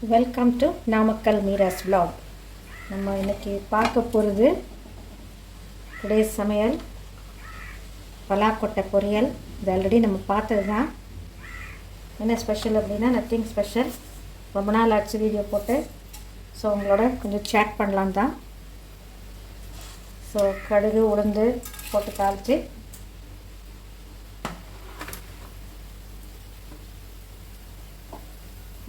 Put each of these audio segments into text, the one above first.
Welcome to Namakkal Meera's vlog. நம்ம இன்றைக்கி பார்க்க போகிறது டுடேஸ் சமையல் பலாக்கொட்டை பொரியல். இது ஆல்ரெடி நம்ம பார்த்தது தான். என்ன ஸ்பெஷல் அப்படின்னா நத்திங் ஸ்பெஷல். ரொம்ப நாள் ஆச்சு வீடியோ போட்டு. ஸோ உங்களோட கொஞ்சம் சேட் பண்ணலாம் தான். ஸோ கடுகு உளுந்து போட்டு தாளித்து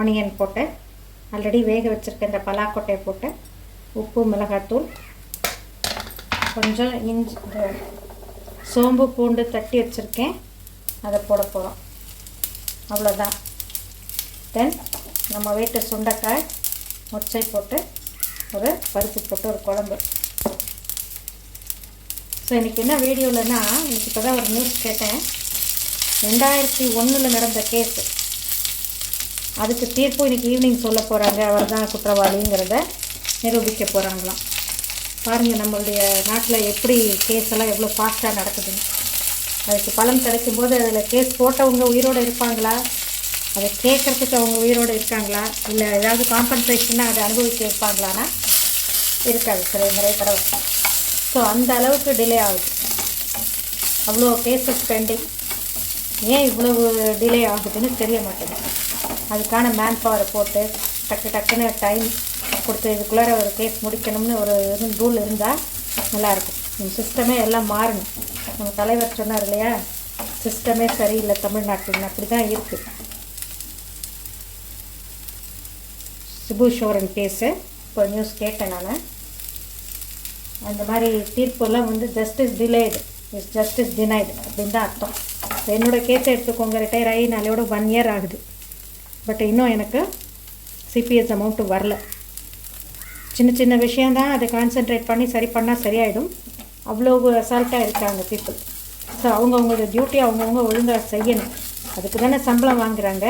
ஆனியன் போட்டு ஆல்ரெடி வேக வச்சுருக்க இந்த பலாக்கொட்டையை போட்டு உப்பு மிளகாத்தூள் கொஞ்சம் இஞ்சி சோம்பு பூண்டு தட்டி வச்சுருக்கேன், அதை போட போகிறோம். அவ்வளோதான். தென் நம்ம வீட்டு சுண்டைக்காய் மொச்சை போட்டு ஒரு பருப்பு போட்டு ஒரு குழம்பு. ஸோ இன்றைக்கி என்ன வீடியோவில்னா, இன்றைக்கி இப்போ தான் ஒரு நியூஸ் கேட்டேன். 2001 நடந்த கேஸு, அதுக்கு தீர்ப்பு இன்றைக்கி ஈவினிங் சொல்ல போகிறாங்க. அவர் தான் குற்றவாளிங்கிறத நிரூபிக்க போகிறாங்களாம். பாருங்கள் நம்மளுடைய நாட்டில் எப்படி கேஸ் எல்லாம் எவ்வளோ ஃபாஸ்ட்டாக நடக்குதுன்னு. அதுக்கு பலன் கிடைக்கும்போது அதில் கேஸ் போட்டவங்க உயிரோடு இருப்பாங்களா, அதை கேட்குறதுக்கு அவங்க உயிரோடு இருக்காங்களா, இல்லை ஏதாவது காம்பன்சேஷனாக அதை அனுபவிக்க இருப்பாங்களான்னா இருக்காது சில நிறைய தடவை. ஸோ அந்த அளவுக்கு டிலே ஆகுது. அவ்வளோ கேஸஸ் பெண்டிங். ஏன் இவ்வளவு டிலே ஆகுதுன்னு தெரிய மாட்டேங்குது. அதுக்கான மேன் பவரை போட்டு டக்குன்னு டைம் கொடுத்து இதுக்குள்ளார ஒரு கேஸ் முடிக்கணும்னு ஒரு ரூல் இருந்தால் நல்லாயிருக்கும். இந்த சிஸ்டமே எல்லாம் மாறணும். நம்ம தலைவர் சொன்னார் இல்லையா, சிஸ்டமே சரியில்லை தமிழ்நாட்டில், அப்படி தான் இருக்குது. சிபு சோரன் கேஸு இப்போ நியூஸ் கேட்டேன் நான். அந்த மாதிரி தீர்ப்பெல்லாம் justice delayed is justice denied அப்படின்னு தான் அர்த்தம். என்னோடய கேஸை எடுத்துக்கோங்க, ரிட்டையர் ஆகி நாளையோட 1 year ஆகுது. பட் இன்னும் எனக்கு சிபிஎஸ் அமௌண்ட்டு வரல. சின்ன விஷயந்தான், அதை கான்சென்ட்ரேட் பண்ணி சரி பண்ணால் சரியாயிடும். அவ்வளோ அசால்ட்டாக இருக்காங்க பீப்புள். ஸோ அவங்கவுங்களோட டியூட்டி அவங்கவுங்க ஒழுங்காக செய்யணும். அதுக்கு தானே சம்பளம் வாங்குகிறாங்க.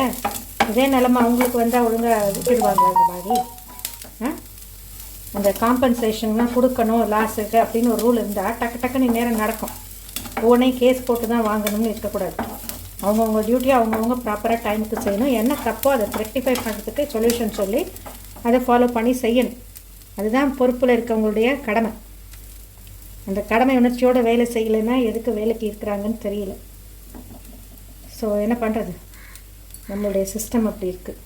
இதே நிலமை அவங்களுக்கு வந்தால் ஒழுங்காக விட்டுடுவாங்க. அந்த மாதிரி அந்த காம்பன்சேஷன்லாம் கொடுக்கணும் லாஸுக்கு அப்படின்னு ஒரு ரூல் இருந்தால் டக்குன்னு நேரம் நடக்கும். உடனே கேஸ் போட்டு தான் வாங்கணும்னு இருக்கக்கூடாது. அவங்கவுங்க டியூட்டியை அவங்கவுங்க ப்ராப்பராக டைமுக்கு செய்யணும். என்ன தப்போ அதை ரெக்டிஃபை பண்ணுறதுக்கு சொல்யூஷன் சொல்லி அதை ஃபாலோ பண்ணி செய்யணும். அதுதான் பொறுப்பில் இருக்கவங்களுடைய கடமை. அந்த கடமை உணர்ச்சியோடு வேலை செய்யலைன்னா எதுக்கு வேலைக்கு இருக்கிறாங்கன்னு தெரியல. ஸோ என்ன பண்ணுறது, நம்மளுடைய சிஸ்டம் அப்படி இருக்குது.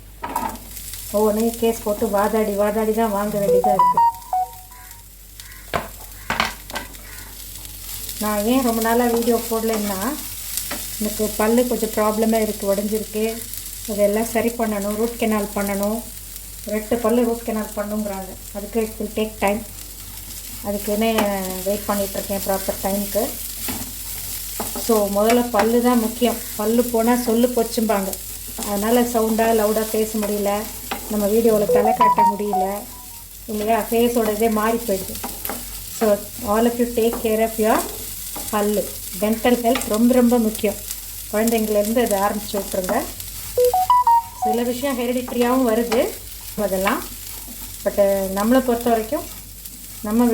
ஒவ்வொன்றையும் கேஸ் போட்டு வாதாடி தான் வாங்க வேண்டியதாக இருக்குது. நான் ஏன் ரொம்ப நாளாக வீடியோ போடலைன்னா, எனக்கு பல்லு கொஞ்சம் ப்ராப்ளமாக இருக்குது, உடஞ்சிருக்கு. அதெல்லாம் சரி பண்ணணும், ரூட் கெனால் பண்ணணும். 2 பல்லு ரூட் கெனால் பண்ணுங்கிறாங்க. அதுக்கு இட் வில் டேக் டைம். அதுக்குன்னே வெயிட் பண்ணிகிட்ருக்கேன் ப்ராப்பர் டைமுக்கு. ஸோ முதல்ல பல்லு தான் முக்கியம். பல்லு போனால் சொல்லு போச்சும்பாங்க. அதனால் சவுண்டாக லவுடாக பேச முடியல, நம்ம வீடியோவில் தலை காட்ட முடியல இல்லையா, ஃபேஸோட இதே மாறி போயிடுது. So all of you take care of your பல்லு. டென்டல் ஹெல்த் ரொம்ப முக்கியம். குழந்தைங்கலேருந்து அதை ஆரம்பித்து விட்ருங்க. சில விஷயம் ஹெரிடிட்ரியாகவும் வருது அதெல்லாம். பட்டு நம்மளை பொறுத்த வரைக்கும் நம்ம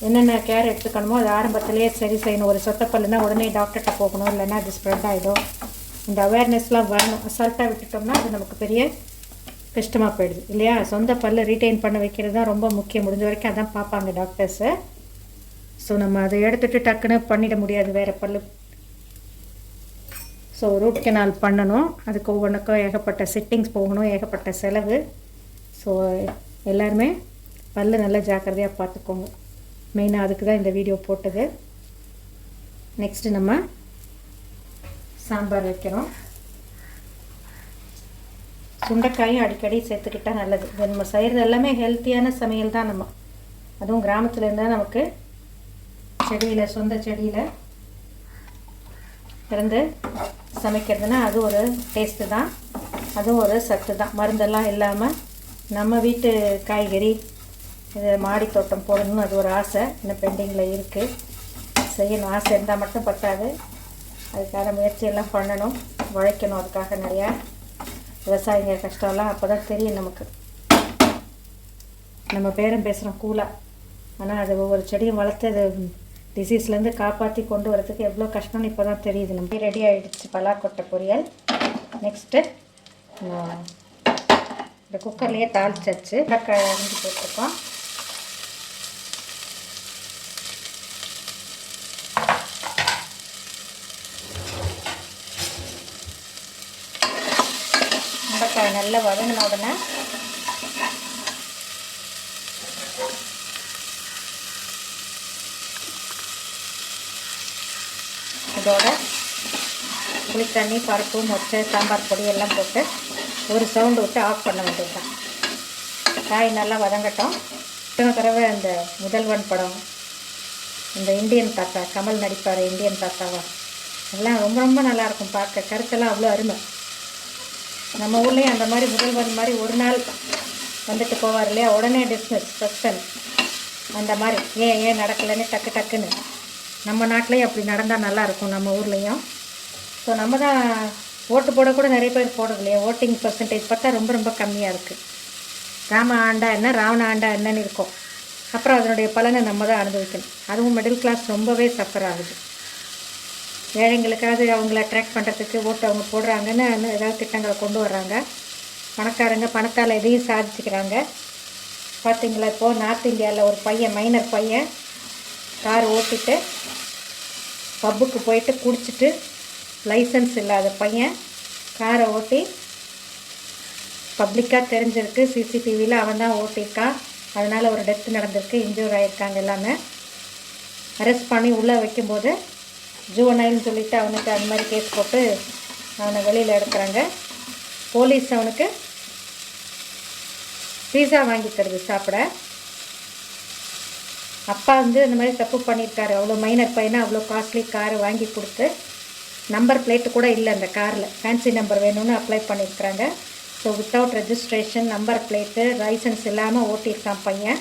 என்னென்ன கேர் எடுத்துக்கணுமோ அது ஆரம்பத்திலேயே சரி செய்யணும். ஒரு சொத்த பல்லுனா உடனே டாக்டர்கிட்ட போகணும், இல்லைன்னா அது ஸ்ப்ரெட் ஆகிடும். இந்த அவேர்னஸ்லாம் வரணும். அசால்ட்டாக விட்டுட்டோம்னா அது நமக்கு பெரிய கஷ்டமாக போயிடுது இல்லையா. சொந்த பல்லை ரீட்டைன் பண்ண வைக்கிறது தான் ரொம்ப முக்கியம். முடிஞ்ச வரைக்கும் அதான் பார்ப்பாங்க டாக்டர்ஸு. ஸோ நம்ம அதை எடுத்துகிட்டு டக்குன்னு பண்ணிட முடியாது வேறு பல்லு. ஸோ ரூட் கெனால் பண்ணணும். அதுக்கு ஒவ்வொன்றுக்கும் ஏகப்பட்ட சிட்டிங்ஸ் போகணும், ஏகப்பட்ட செலவு. ஸோ எல்லாருமே பல்லு நல்லா ஜாக்கிரதையாக பார்த்துக்கோங்க. மெயினாக அதுக்கு தான் இந்த வீடியோ போட்டது. நெக்ஸ்ட்டு நம்ம சாம்பார் வைக்கிறோம். சுண்டைக்காயும் அடிக்கடி சேர்த்துக்கிட்டால் நல்லது. இது நம்ம செய்கிறது எல்லாமே ஹெல்த்தியான சமையல் தான். நம்ம அதுவும் கிராமத்தில் இருந்தால் நமக்கு செடியில் சொந்த செடியில் இருந்து சமைக்கிறதுனா அது ஒரு டேஸ்ட்டு தான், அதுவும் ஒரு சத்து தான். மருந்தெல்லாம் இல்லாமல் நம்ம வீட்டு காய்கறி இது மாடி தோட்டம் போடணும்னு அது ஒரு ஆசை இன்னும் பெண்டிங்கில் இருக்குது. செய்யணும். ஆசை இருந்தால் மட்டும் பத்தாது, அதுக்கான முயற்சியெல்லாம் பண்ணணும், உழைக்கணும். அதுக்காக நிறையா விவசாயிங்க கஷ்டம்லாம் அப்போ தான் தெரியும் நமக்கு. நம்ம பேரம் பேசுகிறோம் கூலாக, ஆனால் அது ஒவ்வொரு செடியும் வளர்த்து அது டிசீஸ்லேருந்து காப்பாற்றி கொண்டு வரதுக்கு எவ்வளோ கஷ்டம்னு இப்போ தான் தெரியுது. நம்ம ரெடி ஆகிடுச்சு பலாக்கொட்டை பொரியல். நெக்ஸ்ட்டு இந்த குக்கர்லேயே தாளிச்சாச்சு. வெங்காயம் அரிஞ்சு போட்டிருக்கோம். வெங்காயம் நல்லா வதங்கின உடனே இதோட புளித்தண்ணி, பருப்பு, மொச்சை, சாம்பார் பொடி எல்லாம் போட்டு ஒரு சவுண்டு விட்டு ஆஃப் பண்ண வேண்டியது தான். காய் நல்லா வதங்கட்டும். இத்தனை தடவை அந்த முதல்வன் படம், இந்த இந்தியன் தாத்தா கமல் நடிப்பார், இந்தியன் தாத்தாவா, அதெல்லாம் ரொம்ப ரொம்ப நல்லாயிருக்கும் பார்க்க. கருத்தெல்லாம் அவ்வளோ அருமை. நம்ம ஊர்லேயும் அந்த மாதிரி முதல்வன் மாதிரி ஒரு நாள் வந்துட்டு போவார் இல்லையா, உடனே டிஸ்மிஸ் சஸ்பென்ஸ் அந்த மாதிரி ஏன் நடக்கலைன்னு டக்குன்னு. நம்ம நாட்டிலையும் அப்படி நடந்தால் நல்லாயிருக்கும், நம்ம ஊர்லேயும். ஸோ நம்ம தான் ஓட்டு போடக்கூட நிறைய பேர் போடுறது இல்லையா. ஓட்டிங் பர்சன்டேஜ் பார்த்தா ரொம்ப ரொம்ப கம்மியாக இருக்குது. ராம ஆண்டா என்ன, ராவண ஆண்டா என்னன்னு இருக்கும். அப்புறம் அதனுடைய பலனை நம்ம தான் அனுபவிக்கணும். அதுவும் மிடில் கிளாஸ் ரொம்பவே சஃபர் ஆகுது. ஏழைங்களுக்காவது அவங்கள அட்ராக்ட் பண்ணுறதுக்கு ஓட்டு அவங்க போடுறாங்கன்னு ஏதாவது திட்டங்களை கொண்டு வர்றாங்க. பணக்காரங்க பணத்தால் எதையும் சாதிச்சுக்கிறாங்க. பார்த்திங்களா, இப்போது நார்த் இந்தியாவில் ஒரு பையன், மைனர் பையன், கார் ஓட்டிட்டு பப்புக்கு போயிட்டு குடிச்சிட்டு, லைசன்ஸ் இல்லாத பையன் காரை ஓட்டி, பப்ளிக்காக தெரிஞ்சிருக்கு, சிசிடிவியில் அவன் தான் ஓட்டியிருக்கான். அதனால் ஒரு டெத்து நடந்திருக்கு, இன்ஜூர் ஆகியிருக்காங்க எல்லாமே. அரெஸ்ட் பண்ணி உள்ளே வைக்கும்போது ஜுவனைல்னு சொல்லிவிட்டு அவனுக்கு அந்த மாதிரி கேஸ் போட்டு அவனை வெளியில் எடுக்கிறாங்க. போலீஸ் அவனுக்கு பீஸா வாங்கி தருது சாப்பிட. அப்பா வந்து இந்த மாதிரி தப்பு பண்ணியிருக்காரு. அவ்வளோ மைனர் பையனை அவ்வளோ காஸ்ட்லி காரை வாங்கி கொடுத்து, நம்பர் பிளேட்டு கூட இல்லை அந்த காரில், ஃபேன்சி நம்பர் வேணும்னு அப்ளை பண்ணியிருக்கிறாங்க. So without registration, number plate, licence இல்லாமல் ஓட்டியிருக்கான் பையன்.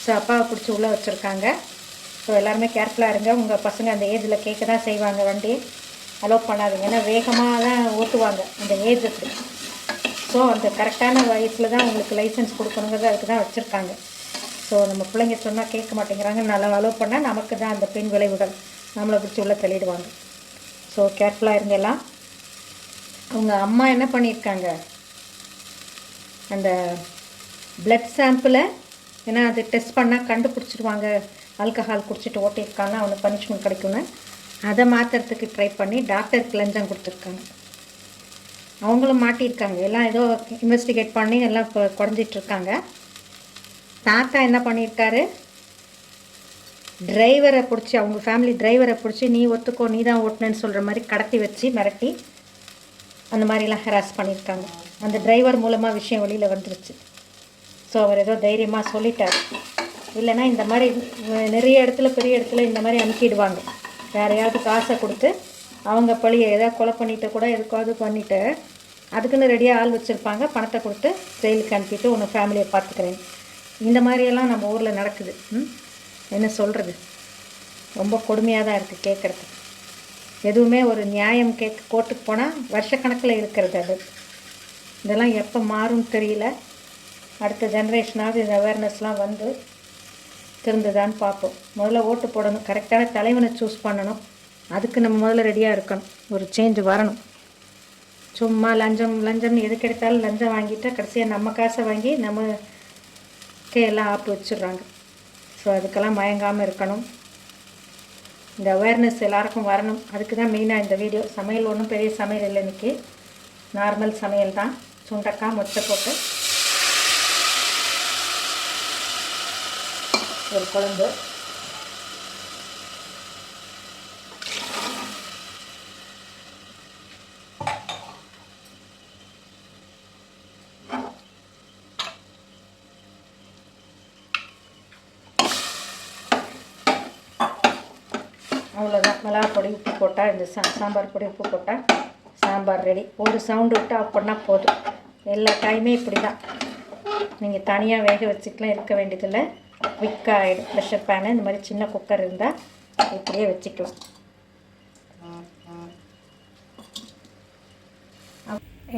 ஸோ அப்பாவை பிடிச்சி உள்ளே வச்சுருக்காங்க. ஸோ எல்லாருமே கேர்ஃபுல்லாக இருங்க. உங்கள் பசங்க அந்த ஏஜில் கேட்க தான் செய்வாங்க, வண்டி அலோவ் பண்ணாதீங்க. ஏன்னா வேகமாக தான் ஓட்டுவாங்க அந்த ஏஜுக்கு. ஸோ அந்த கரெக்டான வயசில் தான் உங்களுக்கு லைசன்ஸ் கொடுக்கணுங்கிறது அதுக்கு தான் வச்சுருக்காங்க. ஸோ நம்ம பிள்ளைங்க சொன்னால் கேட்க மாட்டேங்கிறாங்க, நல்லா அலோவ் பண்ணால் நமக்கு தான் அந்த பின் விளைவுகள், நம்மளை பிடிச்சி உள்ளே தள்ளிடுவாங்க. ஸோ கேர்ஃபுல்லாக இருங்க எல்லாம். அவங்க அம்மா என்ன பண்ணியிருக்காங்க, அந்த பிளட் சாம்பிளை, ஏன்னா அது டெஸ்ட் பண்ணால் கண்டுபிடிச்சிடுவாங்க ஆல்கஹால் குடிச்சிட்டு ஓட்டியிருக்காங்கன்னா அவனுக்கு பனிஷ்மெண்ட் கிடைக்கும்னு, அதை மாற்றுறதுக்கு ட்ரை பண்ணி டாக்டருக்கு லஞ்சம் கொடுத்துருக்காங்க. அவங்களும் மாட்டியிருக்காங்க. எல்லாம் ஏதோ இன்வெஸ்டிகேட் பண்ணி எல்லாம் இப்போ குறைஞ்சிட்ருக்காங்க. தாத்தா என்ன பண்ணியிருக்காரு, டிரைவரை பிடிச்சி, அவங்க ஃபேமிலி டிரைவரை பிடிச்சி, நீ ஒத்துக்கோ, நீ தான் ஓட்டுனேன்னு சொல்கிற மாதிரி கடத்தி வச்சு மிரட்டி அந்த மாதிரிலாம் ஹராஸ் பண்ணியிருக்காங்க. அந்த டிரைவர் மூலமாக விஷயம் வெளியில் வந்துருச்சு. ஸோ அவர் ஏதோ தைரியமாக சொல்லிட்டார். இல்லைன்னா இந்த மாதிரி நிறைய இடத்துல, பெரிய இடத்துல இந்த மாதிரி அனுப்பிடுவாங்க. யாரையாவது காசை கொடுத்து அவங்க பழியை ஏதாவது கொலை பண்ணிட்டு கூட எதுக்காவது பண்ணிவிட்டு, அதுக்குன்னு ரெடியாக ஆள் வச்சுருப்பாங்க, பணத்தை கொடுத்து ஜெயிலுக்கு அனுப்பிட்டு உன்னை ஃபேமிலியை பார்த்துக்கிறேன். இந்த மாதிரியெல்லாம் நம்ம ஊரில் நடக்குது. என்ன சொல்கிறது, ரொம்ப கொடுமையாக தான் இருக்குது கேட்குறதுக்கு. எதுவுமே ஒரு நியாயம் கோர்ட்டுக்கு போனால் வருஷக்கணக்கில் இருக்கிறது. அது இதெல்லாம் எப்போ மாறும்னு தெரியல. அடுத்த ஜென்ரேஷனாவது இந்த அவேர்னஸ்லாம் வந்து திருந்துதான்னு பார்ப்போம். முதல்ல ஓட்டு போடணும், கரெக்டான தலைவனை சூஸ் பண்ணணும். அதுக்கு நம்ம முதல்ல ரெடியாக இருக்கணும். ஒரு சேஞ்ச் வரணும். சும்மா லஞ்சம்னு எதுக்கு எடுத்தாலும் லஞ்சம் வாங்கிட்டா கடைசியாக நம்ம காசை வாங்கி நமக்கே எல்லாம் ஆப்பு வச்சிடுறாங்க. ஸோ அதுக்கெல்லாம் மயங்காமல் இருக்கணும். இந்த அவேர்னஸ் எல்லாருக்கும் வரணும். அதுக்கு தான் மெயினாக இந்த வீடியோ. சமையல் ஒன்றும் பெரிய சமையல் இல்லை, இன்றைக்கி நார்மல் சமையல் தான். சுண்டக்காய் மொச்சை போட்டு ஒரு குழம்பு. அவ்வளோதான். மிளகாப்பொடி, உப்பு போட்டால், இந்த சாம்பார் பொடி, உப்பு போட்டால் சாம்பார் ரெடி. ஒரு சவுண்டு விட்டு ஆஃப் பண்ணால் போதும். எல்லா டைமே இப்படி தான். நீங்கள் தனியாக வேக வச்சுக்கலாம், இருக்க வேண்டியதில்லை. குயிக்காக ஆகிடும். ப்ரெஷர் பேனு இந்த மாதிரி சின்ன குக்கர் இருந்தால் இப்படியே வச்சுக்கலாம்.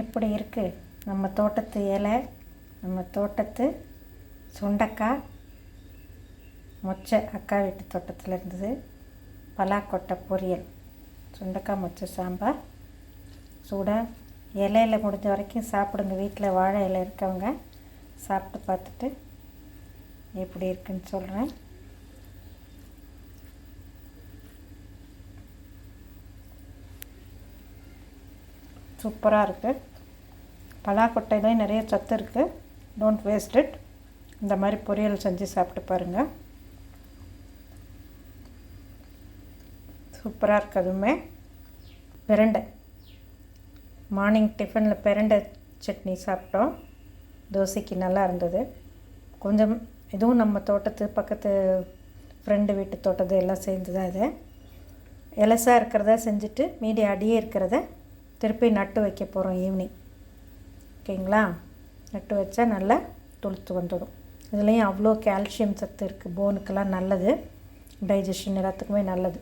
எப்படி இருக்குது நம்ம தோட்டத்து இலை, நம்ம தோட்டத்து சுண்டக்காய் மொச்சை, அக்கா வீட்டு தோட்டத்தில் இருந்தது. பலாக்கொட்டை பொரியல், சுண்டக்காய் மொச்சை சாம்பார், சூடாக இலையில் முடிஞ்ச வரைக்கும் சாப்பிடுங்க. வீட்டில் வாழை இலை இருக்கவங்க சாப்பிட்டு பார்த்துட்டு எப்படி இருக்குன்னு சொல்கிறேன். சூப்பராக இருக்குது. பலாக்கொட்டையிலையும் நிறைய சத்து இருக்குது. Don't waste it. இந்த மாதிரி பொரியல் செஞ்சு சாப்பிட்டு பாருங்கள். சூப்பராக இருக்குது. அதுவுமே பிரண்டை மார்னிங் டிஃபனில் பிரண்டை சட்னி சாப்பிட்டோம். தோசைக்கு நல்லா இருந்தது. கொஞ்சம் இதுவும் நம்ம தோட்டத்து பக்கத்து ஃப்ரெண்டு வீட்டு தோட்டத்து எல்லாம் சேர்ந்து தான் இது. எலசாக இருக்கிறத செஞ்சுட்டு மீதி அடியே இருக்கிறத திருப்பி நட்டு வைக்க போகிறோம் ஈவினிங். ஓகேங்களா? நட்டு வச்சா நல்லா துளுத்து வந்துடும். இதுலேயும் அவ்வளோ கால்சியம் சத்து இருக்குது. போனுக்கெல்லாம் நல்லது. டைஜஷன் எல்லாத்துக்குமே நல்லது.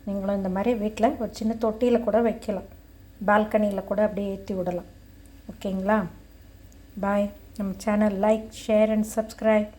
நீங்களும் இந்த மாதிரி வீட்டில் ஒரு சின்ன தொட்டியில் கூட வைக்கலாம். பால்கனியில் கூட அப்படியே ஏற்றி விடலாம். ஓகேங்களா? பாய். நம்ம channel like, share and subscribe.